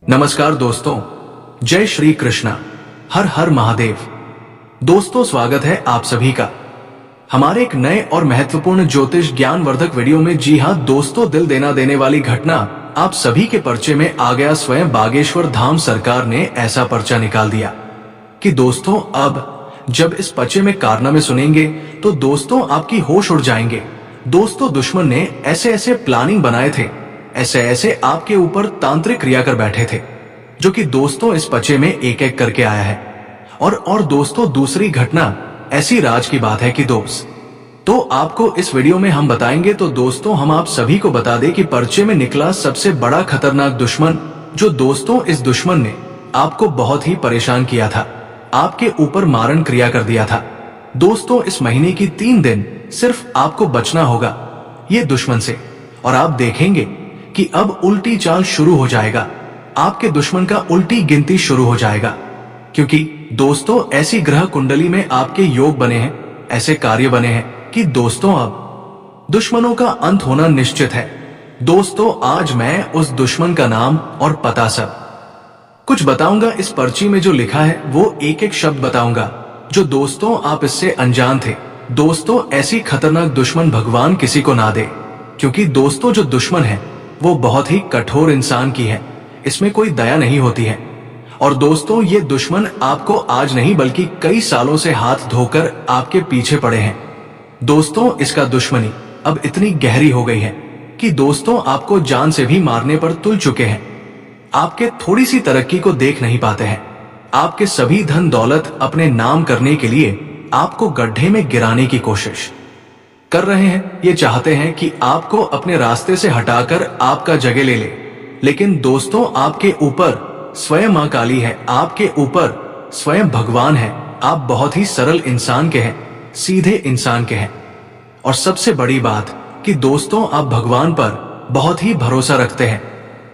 नमस्कार दोस्तों, जय श्री कृष्णा, हर हर महादेव। दोस्तों, स्वागत है आप सभी का हमारे एक नए और महत्वपूर्ण ज्योतिष ज्ञानवर्धक वीडियो में। जी हाँ दोस्तों, दिल देने वाली घटना आप सभी के पर्चे में आ गया। स्वयं बागेश्वर धाम सरकार ने ऐसा पर्चा निकाल दिया कि दोस्तों अब जब इस पर्चे में कारनामे सुनेंगे तो दोस्तों आपकी होश उड़ जाएंगे। दोस्तों, दुश्मन ने ऐसे ऐसे प्लानिंग बनाए थे, ऐसे ऐसे आपके ऊपर तांत्रिक क्रिया कर बैठे थे, जो कि दोस्तों इस पर्चे में एक एक करके आया है। और दोस्तों, दूसरी घटना ऐसी राज की बात है कि तो आपको इस वीडियो में हम बताएंगे। तो दोस्तों, हम आप सभी को बता दें कि पर्चे में निकला सबसे बड़ा खतरनाक दुश्मन, जो दोस्तों इस दुश्मन ने आपको बहुत ही परेशान किया था, आपके ऊपर मारण क्रिया कर दिया था। दोस्तों, इस महीने की 3 दिन सिर्फ आपको बचना होगा ये दुश्मन से, और आप देखेंगे कि अब उल्टी चाल शुरू हो जाएगा। आपके दुश्मन का उल्टी गिनती शुरू हो जाएगा, क्योंकि दोस्तों ऐसी ग्रह कुंडली में आपके योग बने हैं, ऐसे कार्य बने हैं कि दोस्तों अब दुश्मनों का अंत होना निश्चित है। दोस्तों, आज मैं उस दुश्मन का नाम और पता सब कुछ बताऊंगा। इस पर्ची में जो लिखा है वो एक एक शब्द बताऊंगा, जो दोस्तों आप इससे अनजान थे। दोस्तों, ऐसी खतरनाक दुश्मन भगवान किसी को ना दे, क्योंकि दोस्तों जो दुश्मन है वो बहुत ही कठोर इंसान की है, इसमें कोई दया नहीं होती है। और दोस्तों, ये दुश्मन आपको आज नहीं बल्कि कई सालों से हाथ धोकर आपके पीछे पड़े हैं। दोस्तों, इसका दुश्मनी अब इतनी गहरी हो गई है कि दोस्तों आपको जान से भी मारने पर तुल चुके हैं। आपके थोड़ी सी तरक्की को देख नहीं पाते हैं, आपके सभी धन दौलत अपने नाम करने के लिए आपको गड्ढे में गिराने की कोशिश कर रहे हैं। ये चाहते हैं कि आपको अपने रास्ते से हटाकर आपका जगह ले ले। लेकिन दोस्तों, आपके ऊपर स्वयं मां काली है, आपके ऊपर स्वयं भगवान है। आप बहुत ही सरल इंसान के हैं, सीधे इंसान के हैं। और सबसे बड़ी बात कि दोस्तों आप भगवान पर बहुत ही भरोसा रखते हैं।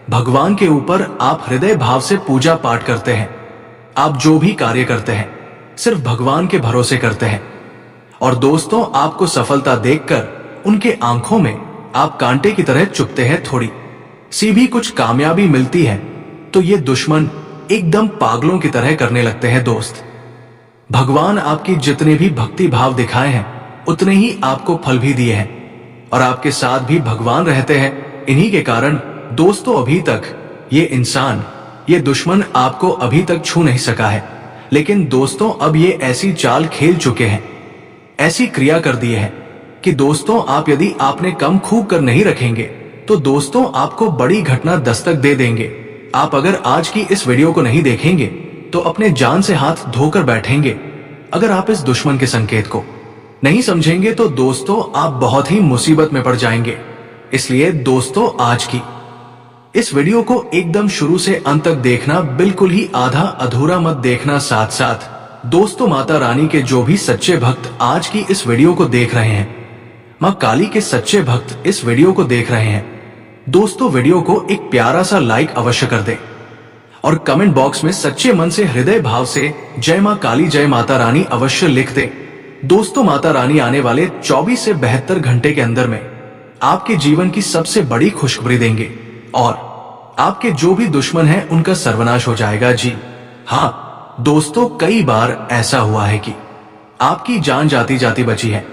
भगवान के ऊपर आप हृदय भाव से पूजा पाठ करते हैं। आप जो भी कार्य करते हैं सिर्फ भगवान के भरोसे करते हैं। और दोस्तों, आपको सफलता देखकर उनके आंखों में आप कांटे की तरह चुभते हैं। थोड़ी सी भी कुछ कामयाबी मिलती है तो ये दुश्मन एकदम पागलों की तरह करने लगते हैं। दोस्त, भगवान आपकी जितने भी भक्ति भाव दिखाए हैं उतने ही आपको फल भी दिए हैं, और आपके साथ भी भगवान रहते हैं। इन्हीं के कारण दोस्तों अभी तक ये इंसान, ये दुश्मन आपको अभी तक छू नहीं सका है। लेकिन दोस्तों, अब ये ऐसी चाल खेल चुके हैं, ऐसी क्रिया कर दी है कि दोस्तों आप यदि आपने कम खूब कर नहीं रखेंगे तो दोस्तों आपको बड़ी घटना दस्तक दे देंगे। आप अगर आज की इस वीडियो को नहीं देखेंगे तो अपने जान से हाथ धोकर बैठेंगे। अगर आप इस दुश्मन के संकेत को नहीं समझेंगे तो दोस्तों आप बहुत ही मुसीबत में पड़ जाएंगे। इसलिए दोस्तों, आज की इस वीडियो को एकदम शुरू से अंत तक देखना, बिल्कुल ही आधा अधूरा मत देखना। साथ साथ दोस्तों, माता रानी के जो भी सच्चे भक्त आज की इस वीडियो को देख रहे हैं, मां काली के सच्चे भक्त इस वीडियो को देख रहे हैं, दोस्तों वीडियो को एक प्यारा सा लाइक अवश्य कर दे और कमेंट बॉक्स में सच्चे मन से हृदय भाव से जय मां काली, जय माता रानी अवश्य लिख दे। दोस्तों, माता रानी आने वाले 24 से 72 घंटे के अंदर में आपके जीवन की सबसे बड़ी खुशखबरी देंगे, और आपके जो भी दुश्मन हैं उनका सर्वनाश हो जाएगा। जी हाँ दोस्तों, कई बार ऐसा हुआ है कि आपकी जान जाती जाती बची है,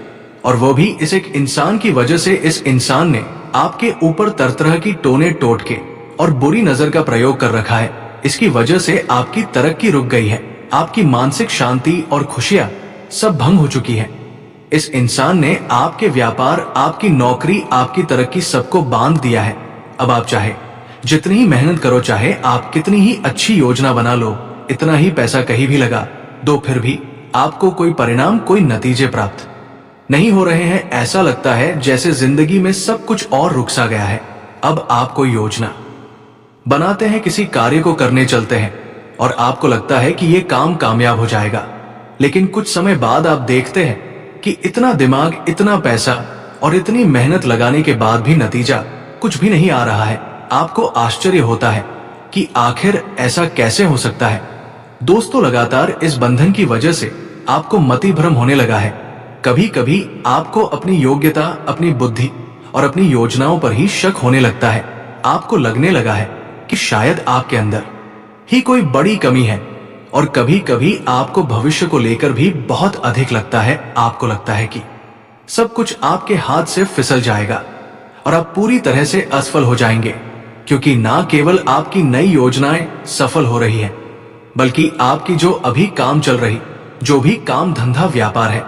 और वो भी इस एक इंसान की वजह से। इस इंसान ने आपके ऊपर तरह तरह की टोने टोट के और बुरी नजर का प्रयोग कर रखा है। इसकी वजह से आपकी तरक्की रुक गई है, आपकी मानसिक शांति और खुशियां सब भंग हो चुकी है। इस इंसान ने आपके व्यापार, आपकी नौकरी, आपकी तरक्की सबको बांध दिया है। अब आप चाहे जितनी ही मेहनत करो, चाहे आप कितनी ही अच्छी योजना बना लो, इतना ही पैसा कहीं भी लगा दो, फिर भी आपको कोई परिणाम, कोई नतीजे प्राप्त नहीं हो रहे हैं। ऐसा लगता है जैसे जिंदगी में सब कुछ और रुक सा गया है। अब आप कोई योजना बनाते हैं, किसी कार्य को करने चलते हैं, और आपको लगता है कि ये काम कामयाब हो जाएगा, लेकिन कुछ समय बाद आप देखते हैं कि इतना दिमाग, इतना पैसा और इतनी मेहनत लगाने के बाद भी नतीजा कुछ भी नहीं आ रहा है। आपको आश्चर्य होता है कि आखिर ऐसा कैसे हो सकता है। दोस्तों, लगातार इस बंधन की वजह से आपको मति भ्रम होने लगा है। कभी कभी आपको अपनी योग्यता, अपनी बुद्धि और अपनी योजनाओं पर ही शक होने लगता है। आपको लगने लगा है कि शायद आपके अंदर ही कोई बड़ी कमी है, और कभी कभी आपको भविष्य को लेकर भी बहुत अधिक लगता है। आपको लगता है कि सब कुछ आपके हाथ से फिसल जाएगा और आप पूरी तरह से असफल हो जाएंगे, क्योंकि ना केवल आपकी नई योजनाएं सफल हो रही हैं, बल्कि आपकी जो अभी काम चल रही, जो भी काम धंधा व्यापार है,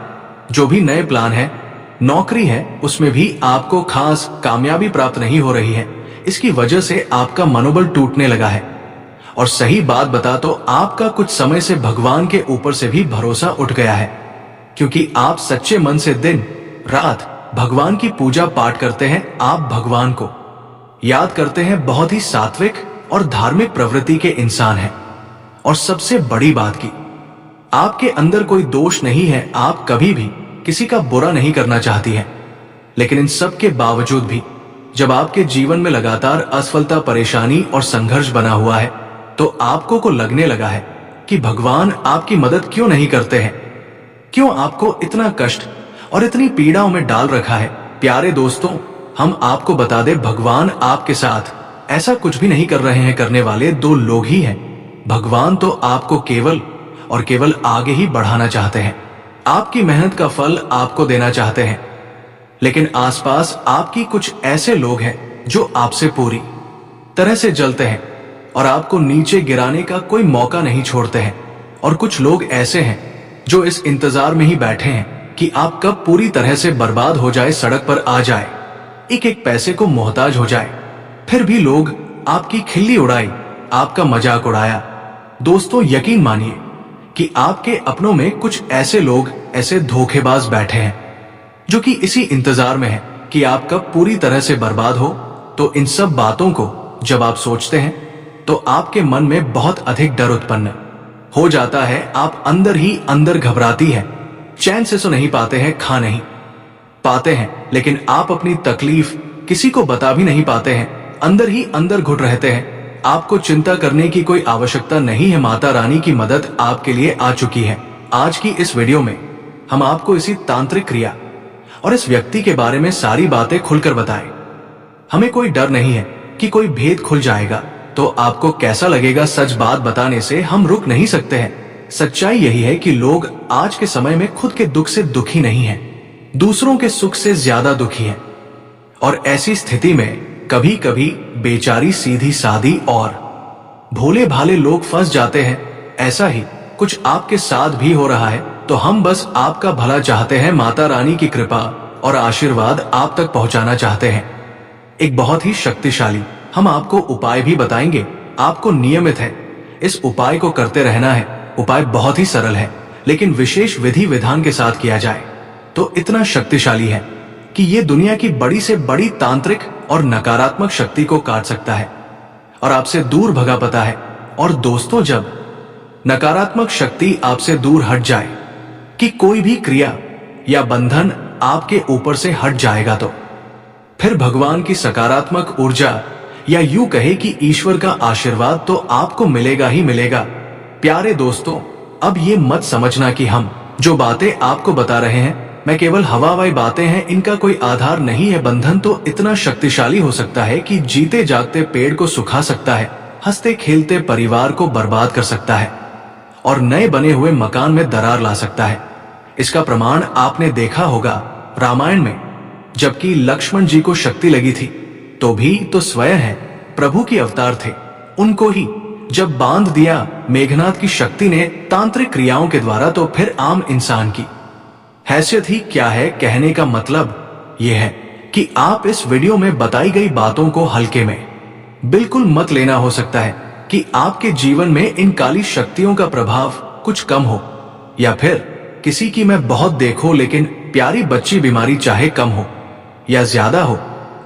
जो भी नए प्लान है, नौकरी है, उसमें भी आपको खास कामयाबी प्राप्त नहीं हो रही है। इसकी वजह से आपका मनोबल टूटने लगा है। और सही बात बता तो आपका कुछ समय से भगवान के ऊपर से भी भरोसा उठ गया है, क्योंकि आप सच्चे मन से दिन रात भगवान की पूजा पाठ करते हैं। आप भगवान को याद करते हैं, बहुत ही सात्विक और धार्मिक प्रवृत्ति के इंसान हैं। और सबसे बड़ी बात की, आपके अंदर कोई दोष नहीं है, आप कभी भी किसी का बुरा नहीं करना चाहती हैं। लेकिन इन सब के बावजूद भी जब आपके जीवन में लगातार असफलता, परेशानी और संघर्ष बना हुआ है, तो आपको को लगने लगा है कि भगवान आपकी मदद क्यों नहीं करते हैं, क्यों आपको इतना कष्ट और इतनी पीड़ाओं में डाल रखा है। प्यारे दोस्तों, हम आपको बता दें, भगवान आपके साथ ऐसा कुछ भी नहीं कर रहे हैं। करने वाले दो लोग ही हैं। भगवान तो आपको केवल और केवल आगे ही बढ़ाना चाहते हैं, आपकी मेहनत का फल आपको देना चाहते हैं। लेकिन आसपास आपकी कुछ ऐसे लोग हैं जो आपसे पूरी तरह से जलते हैं और आपको नीचे गिराने का कोई मौका नहीं छोड़ते हैं। और कुछ लोग ऐसे हैं जो इस इंतजार में ही बैठे हैं कि आप कब पूरी तरह से बर्बाद हो जाए, सड़क पर आ जाए, एक एक पैसे को मोहताज हो जाए। फिर भी लोग आपकी खिल्ली उड़ाई, आपका मजाक उड़ाया। दोस्तों, यकीन मानिए कि आपके अपनों में कुछ ऐसे लोग, ऐसे धोखेबाज बैठे हैं जो कि इसी इंतजार में है कि आप कब पूरी तरह से बर्बाद हो। तो इन सब बातों को जब आप सोचते हैं तो आपके मन में बहुत अधिक डर उत्पन्न हो जाता है। आप अंदर ही अंदर घबराती है, चैन से सो नहीं पाते हैं, खा नहीं पाते हैं, लेकिन आप अपनी तकलीफ किसी को बता भी नहीं पाते हैं, अंदर ही अंदर घुट रहते हैं। आपको चिंता करने की कोई आवश्यकता नहीं है, माता रानी की मदद आपके लिए आ चुकी है। आज की इस वीडियो में हम आपको इसी तांत्रिक क्रिया और इस व्यक्ति के बारे में सारी बातें खुलकर बताएं। हमें कोई डर नहीं है कि कोई भेद खुल जाएगा तो आपको कैसा लगेगा। सच बात बताने से हम रुक नहीं सकते हैं। सच्चाई यही है कि लोग आज के समय में खुद के दुख से दुखी नहीं हैं, दूसरों के सुख से ज्यादा दुखी हैं। और ऐसी स्थिति में कभी कभी बेचारी सीधी सादी और भोले भाले लोग फंस जाते हैं। ऐसा ही कुछ आपके साथ भी हो रहा है, तो हम बस आपका भला चाहते हैं, माता रानी की कृपा और आशीर्वाद आप तक पहुंचाना चाहते हैं। एक बहुत ही शक्तिशाली हम आपको उपाय भी बताएंगे। आपको नियमित है इस उपाय को करते रहना है। उपाय बहुत ही सरल है, लेकिन विशेष विधि विधान के साथ किया जाए तो इतना शक्तिशाली है कि ये दुनिया की बड़ी से बड़ी तांत्रिक और नकारात्मक शक्ति को काट सकता है और आपसे दूर भगा पाता है। और दोस्तों, जब नकारात्मक शक्ति आपसे दूर हट जाए कि कोई भी क्रिया या बंधन आपके ऊपर से हट जाएगा, तो फिर भगवान की सकारात्मक ऊर्जा या यूं कहे कि ईश्वर का आशीर्वाद तो आपको मिलेगा ही मिलेगा। प्यारे दोस्तों, अब ये मत समझना कि हम जो बातें आपको बता रहे हैं मैं केवल हवाई बातें हैं, इनका कोई आधार नहीं है। बंधन तो इतना शक्तिशाली हो सकता है कि जीते जागते पेड़ को सुखा सकता है, हंसते खेलते परिवार को बर्बाद कर सकता है और नए बने हुए मकान में दरार ला सकता है। इसका प्रमाण आपने देखा होगा रामायण में, जबकि लक्ष्मण जी को शक्ति लगी थी तो भी तो स्वयं है प्रभु की अवतार थे, उनको ही जब बांध दिया मेघनाथ की शक्ति ने तांत्रिक क्रियाओं के द्वारा, तो फिर आम इंसान की हैसियत ही क्या है। कहने का मतलब यह है कि आप इस वीडियो में बताई गई बातों को हल्के में बिल्कुल मत लेना। हो सकता है कि आपके जीवन में इन काली शक्तियों का प्रभाव कुछ कम हो, या फिर किसी की मैं बहुत देखो लेकिन प्यारी बच्ची बीमारी चाहे कम हो या ज्यादा हो,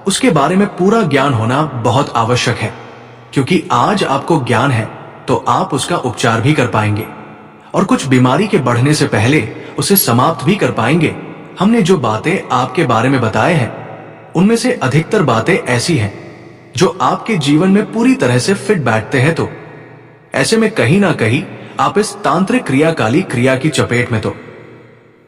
उसके बारे में पूरा ज्ञान होना बहुत आवश्यक है। क्योंकि आज आपको ज्ञान है तो आप उसका उपचार भी कर पाएंगे और कुछ बीमारी के बढ़ने से पहले उसे समाप्त भी कर पाएंगे। हमने जो बातें आपके बारे में बताए हैं उनमें से अधिकतर बातें ऐसी हैं जो आपके जीवन में पूरी तरह से फिट बैठते हैं। तो ऐसे में कहीं ना कहीं आप इस तांत्रिक क्रिया, काली क्रिया की चपेट में तो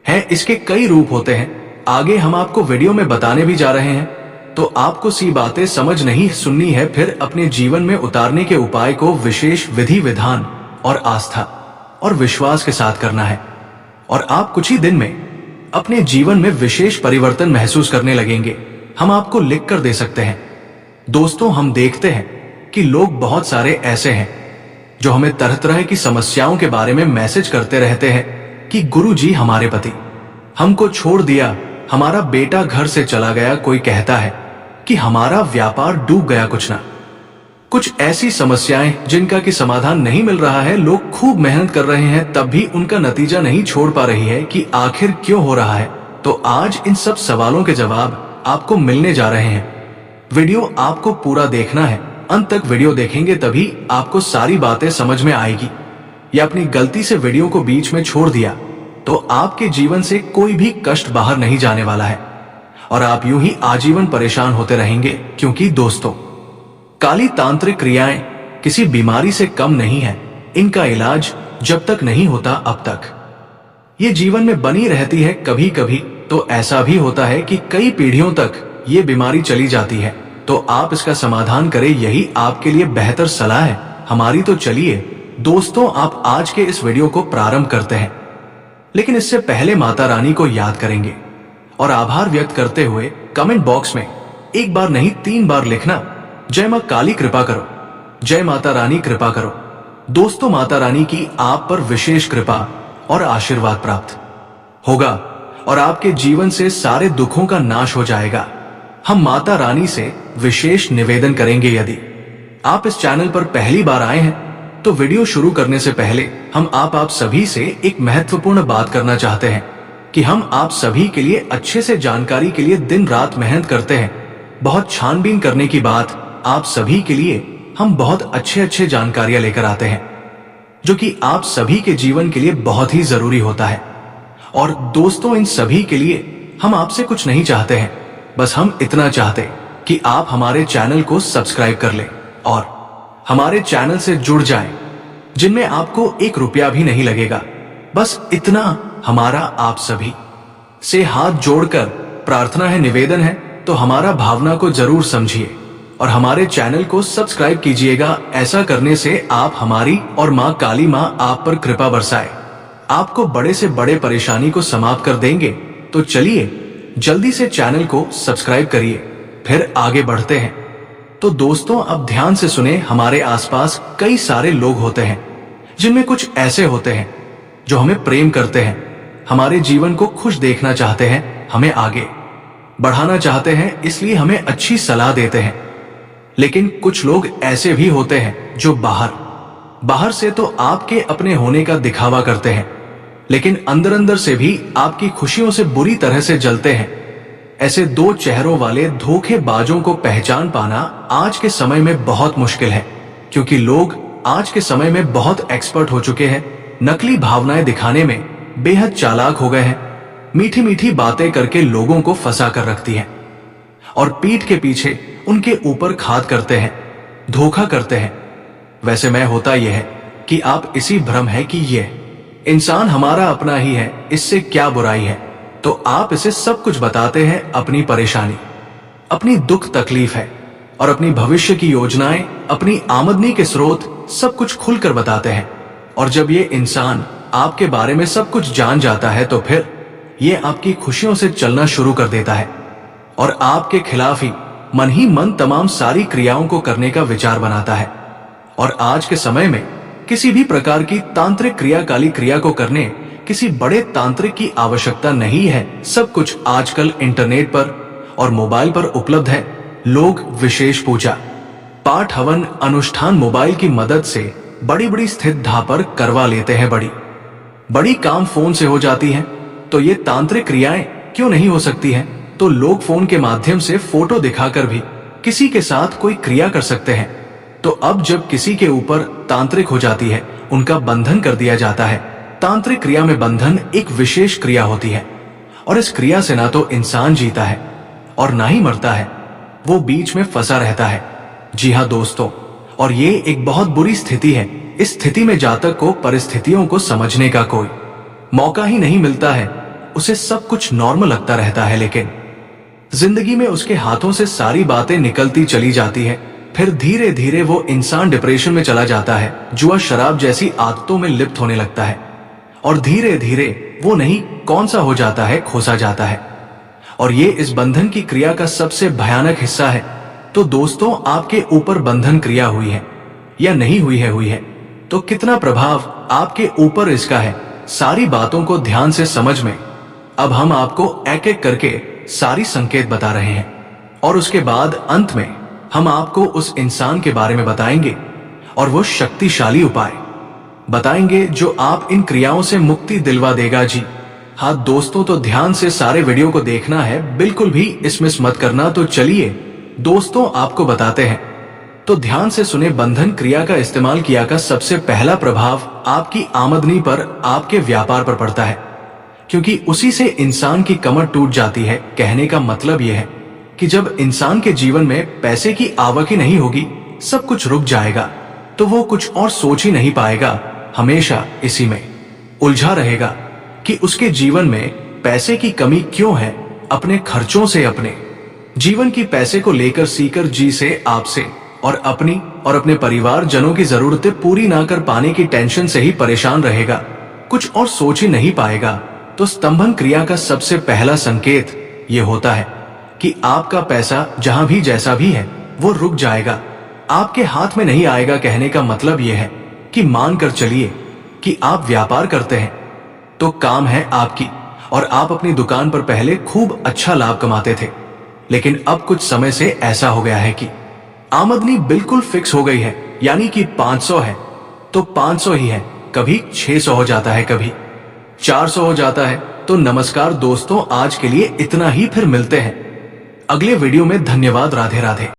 हैं। इसके कई रूप होते हैं, आगे हम आपको वीडियो में बताने भी जा रहे हैं। तो आपको सी बातें समझ नहीं सुननी है, फिर अपने जीवन में उतारने के उपाय को विशेष विधि विधान और आस्था और विश्वास के साथ करना है, और आप कुछ ही दिन में अपने जीवन में विशेष परिवर्तन महसूस करने लगेंगे। हम आपको लिख कर दे सकते हैं। दोस्तों, हम देखते हैं कि लोग बहुत सारे ऐसे हैं जो हमें तरह तरह की समस्याओं के बारे में मैसेज करते रहते हैं कि गुरुजी हमारे पति हमको छोड़ दिया, हमारा बेटा घर से चला गया, कोई कहता है कि हमारा व्यापार डूब गया, कुछ ऐसी समस्याएं जिनका कि समाधान नहीं मिल रहा है। लोग खूब मेहनत कर रहे हैं, तब भी उनका नतीजा नहीं छोड़ पा रही है कि आखिर क्यों हो रहा है। तो आज इन सब सवालों के जवाब आपको मिलने जा रहे हैं। वीडियो आपको पूरा देखना है, अंत तक वीडियो देखेंगे तभी आपको सारी बातें समझ में आएगी। या अपनी गलती से वीडियो को बीच में छोड़ दिया तो आपके जीवन से कोई भी कष्ट बाहर नहीं जाने वाला है और आप यूं ही आजीवन परेशान होते रहेंगे। क्योंकि दोस्तों, काली तांत्रिक क्रियाएं किसी बीमारी से कम नहीं है। इनका इलाज जब तक नहीं होता अब तक ये जीवन में बनी रहती है। कभी कभी तो ऐसा भी होता है कि कई पीढ़ियों तक ये बीमारी चली जाती है। तो आप इसका समाधान करें, यही आपके लिए बेहतर सलाह है हमारी। तो चलिए दोस्तों, आप आज के इस वीडियो को प्रारंभ करते हैं, लेकिन इससे पहले माता रानी को याद करेंगे और आभार व्यक्त करते हुए कमेंट बॉक्स में एक बार नहीं 3 बार लिखना, जय मां काली कृपा करो, जय माता रानी कृपा करो। दोस्तों, माता रानी की आप पर विशेष कृपा और आशीर्वाद प्राप्त होगा और आपके जीवन से सारे दुखों का नाश हो जाएगा। हम माता रानी से विशेष निवेदन करेंगे, यदि आप इस चैनल पर पहली बार आए हैं तो वीडियो शुरू करने से पहले हम आप सभी से एक महत्वपूर्ण बात करना चाहते हैं कि हम आप सभी के लिए अच्छे से जानकारी के लिए दिन रात मेहनत करते हैं। बहुत छानबीन करने की बात आप सभी के लिए हम बहुत अच्छे जानकारियां लेकर आते हैं, जो कि आप सभी के जीवन के लिए बहुत ही जरूरी होता है। और दोस्तों, इन सभी के लिए हम आपसे कुछ नहीं चाहते हैं, बस हम इतना चाहते कि आप हमारे चैनल को सब्सक्राइब कर लें और हमारे चैनल से जुड़ जाएं, जिनमें आपको 1 रुपया भी नहीं लगेगा। बस इतना हमारा आप सभी से हाथ जोड़कर प्रार्थना है, निवेदन है। तो हमारा भावना को जरूर समझिए और हमारे चैनल को सब्सक्राइब कीजिएगा। ऐसा करने से आप हमारी और मां काली मां आप पर कृपा बरसाए, आपको बड़े से बड़े परेशानी को समाप्त कर देंगे। तो चलिए जल्दी से चैनल को सब्सक्राइब करिए, फिर आगे बढ़ते हैं। तो दोस्तों, अब ध्यान से सुने। हमारे आसपास कई सारे लोग होते हैं जिनमें कुछ ऐसे होते हैं जो हमें प्रेम करते हैं, हमारे जीवन को खुश देखना चाहते हैं, हमें आगे बढ़ाना चाहते हैं, इसलिए हमें अच्छी सलाह देते हैं। लेकिन कुछ लोग ऐसे भी होते हैं जो बाहर से तो आपके अपने होने का दिखावा करते हैं, लेकिन अंदर अंदर से भी आपकी खुशियों से बुरी तरह से जलते हैं। ऐसे 2 चेहरों वाले धोखेबाजों को पहचान पाना आज के समय में बहुत मुश्किल है, क्योंकि लोग आज के समय में बहुत एक्सपर्ट हो चुके हैं। नकली भावनाएं दिखाने में बेहद चालाक हो गए हैं। मीठी मीठी बातें करके लोगों को फंसा कर रखती हैं और पीठ के पीछे उनके ऊपर खाद करते हैं, धोखा करते हैं। वैसे में होता यह है कि आप इसी भ्रम है कि यह इंसान हमारा अपना ही है, इससे क्या बुराई है। तो आप इसे सब कुछ बताते हैं, अपनी परेशानी, अपनी दुख तकलीफ है और अपनी भविष्य की योजनाएं, अपनी आमदनी के स्रोत सब कुछ खुलकर बताते हैं। और जब ये इंसान आपके बारे में सब कुछ जान जाता है तो फिर ये आपकी खुशियों से चलना शुरू कर देता है और आपके खिलाफ ही मन तमाम सारी क्रियाओं को करने का विचार बनाता है। और आज के समय में किसी भी प्रकार की तांत्रिक क्रिया, काली क्रिया को करने किसी बड़े तांत्रिक की आवश्यकता नहीं है। सब कुछ आजकल इंटरनेट पर और मोबाइल पर उपलब्ध है। लोग विशेष पूजा पाठ, हवन, अनुष्ठान मोबाइल की मदद से बड़ी बड़ी स्थित धा पर करवा लेते हैं। बड़ी काम फोन से हो जाती है, तो ये तांत्रिक क्रियाएं क्यों नहीं हो सकती हैं? तो लोग फोन के माध्यम से फोटो दिखाकर भी किसी के साथ कोई क्रिया कर सकते हैं। तो अब जब किसी के ऊपर तांत्रिक हो जाती है, उनका बंधन कर दिया जाता है। तांत्रिक क्रिया में बंधन एक विशेष क्रिया होती है और इस क्रिया से ना तो इंसान जीता है और ना ही मरता है, वो बीच में फंसा रहता है। जी हाँ दोस्तों, और ये एक बहुत बुरी स्थिति है। इस स्थिति में जातक को परिस्थितियों को समझने का कोई मौका ही नहीं मिलता है। उसे सब कुछ नॉर्मल लगता रहता है, लेकिन जिंदगी में उसके हाथों से सारी बातें निकलती चली जाती है। फिर धीरे धीरे वो इंसान डिप्रेशन में चला जाता है, जुआ शराब जैसी आदतों में लिप्त होने लगता है और धीरे धीरे वो नहीं कौन सा हो जाता है, खोसा जाता है। और ये इस बंधन की क्रिया का सबसे भयानक हिस्सा है। तो दोस्तों, आपके ऊपर बंधन क्रिया हुई है या नहीं हुई है, तो कितना प्रभाव आपके ऊपर इसका है, सारी बातों को ध्यान से समझ में अब हम आपको एक एक करके सारी संकेत बता रहे हैं और उसके बाद अंत में हम आपको उस इंसान के बारे में बताएंगे और वो शक्तिशाली उपाय बताएंगे जो आप इन क्रियाओं से मुक्ति दिलवा देगा। जी हाँ दोस्तों, तो ध्यान से सारे वीडियो को देखना है, बिल्कुल भी इसमिस मत करना। तो चलिए दोस्तों आपको बताते हैं। तो ध्यान से सुने, बंधन क्रिया का इस्तेमाल किया का सबसे पहला प्रभाव आपकी आमदनी पर, आपके व्यापार पर पड़ता है, क्योंकि उसी से इंसान की कमर टूट जाती है। कहने का मतलब यह है कि जब इंसान के जीवन में पैसे की आवक ही नहीं होगी, सब कुछ रुक जाएगा, तो वो कुछ और सोच ही नहीं पाएगा, हमेशा इसी में उलझा रहेगा कि उसके जीवन में पैसे की कमी क्यों है। अपने खर्चों से, अपने जीवन की पैसे को लेकर सीकर जी से, आपसे और अपने परिवार जनों की जरूरतें पूरी ना कर पाने की टेंशन से ही परेशान रहेगा, कुछ और सोच ही नहीं पाएगा। तो स्तंभन क्रिया का सबसे पहला संकेत ये होता है कि आपका पैसा जहां भी जैसा भी है वो रुक जाएगा, आपके हाथ में नहीं आएगा। कहने का मतलब यह है कि मानकर चलिए कि आप व्यापार करते हैं, तो काम है आपकी और आप अपनी दुकान पर पहले खूब अच्छा लाभ कमाते थे, लेकिन अब कुछ समय से ऐसा हो गया है कि आमदनी बिल्कुल फिक्स हो गई है, यानी कि 500 है तो 500 ही है, कभी 600 हो जाता है, कभी 400 हो जाता है। तो नमस्कार दोस्तों, आज के लिए इतना ही, फिर मिलते हैं अगले वीडियो में। धन्यवाद, राधे राधे।